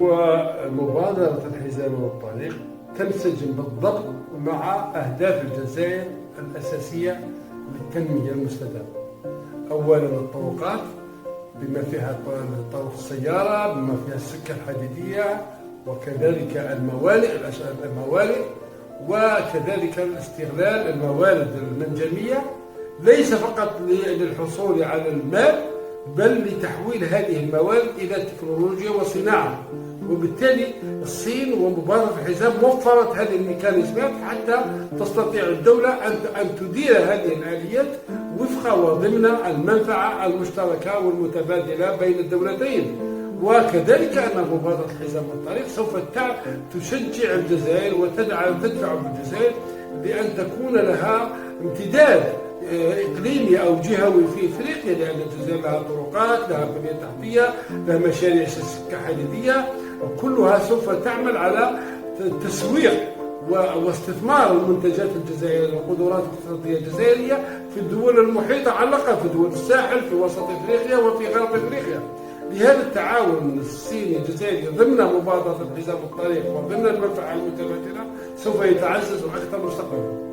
ومبادرة الحزام والطريق تنسجم بالضبط مع أهداف الجزائر الأساسية للتنمية المستدامة. أولا الطرقات بما فيها طرق السيارة، بما فيها السكة الحديدية، وكذلك الموالئ، وكذلك استغلال الموارد المنجمية ليس فقط للحصول على المال، بل لتحويل هذه الموارد إلى تكنولوجيا وصناعة. وبالتالي الصين ومبادرة الحزام وفرت هذه الميكانيزمات حتى تستطيع الدولة أن تدير هذه الآليات وفق وضمن المنفعة المشتركة والمتبادلة بين الدولتين. وكذلك أن مبادرة الحزام والطريق سوف تشجع الجزائر وتدفع بالجزائر بأن تكون لها امتداد إقليمي أو جهوي في إفريقيا، لأن الجزائر لها طرقات، لها بنية تحتية، لها مشاريع سكة حديدية، كلها سوف تعمل على تسويق واستثمار المنتجات الجزائرية والقدرات الاقتصادية الجزائرية في الدول المحيطة، على الأقل في دول الساحل، في وسط إفريقيا وفي غرب إفريقيا. لهذا التعاون الصيني الجزائري ضمن مبادرة الحزام والطريق وضمن المنفعة المتبادلة سوف يتعزز أكثر مستقبلا.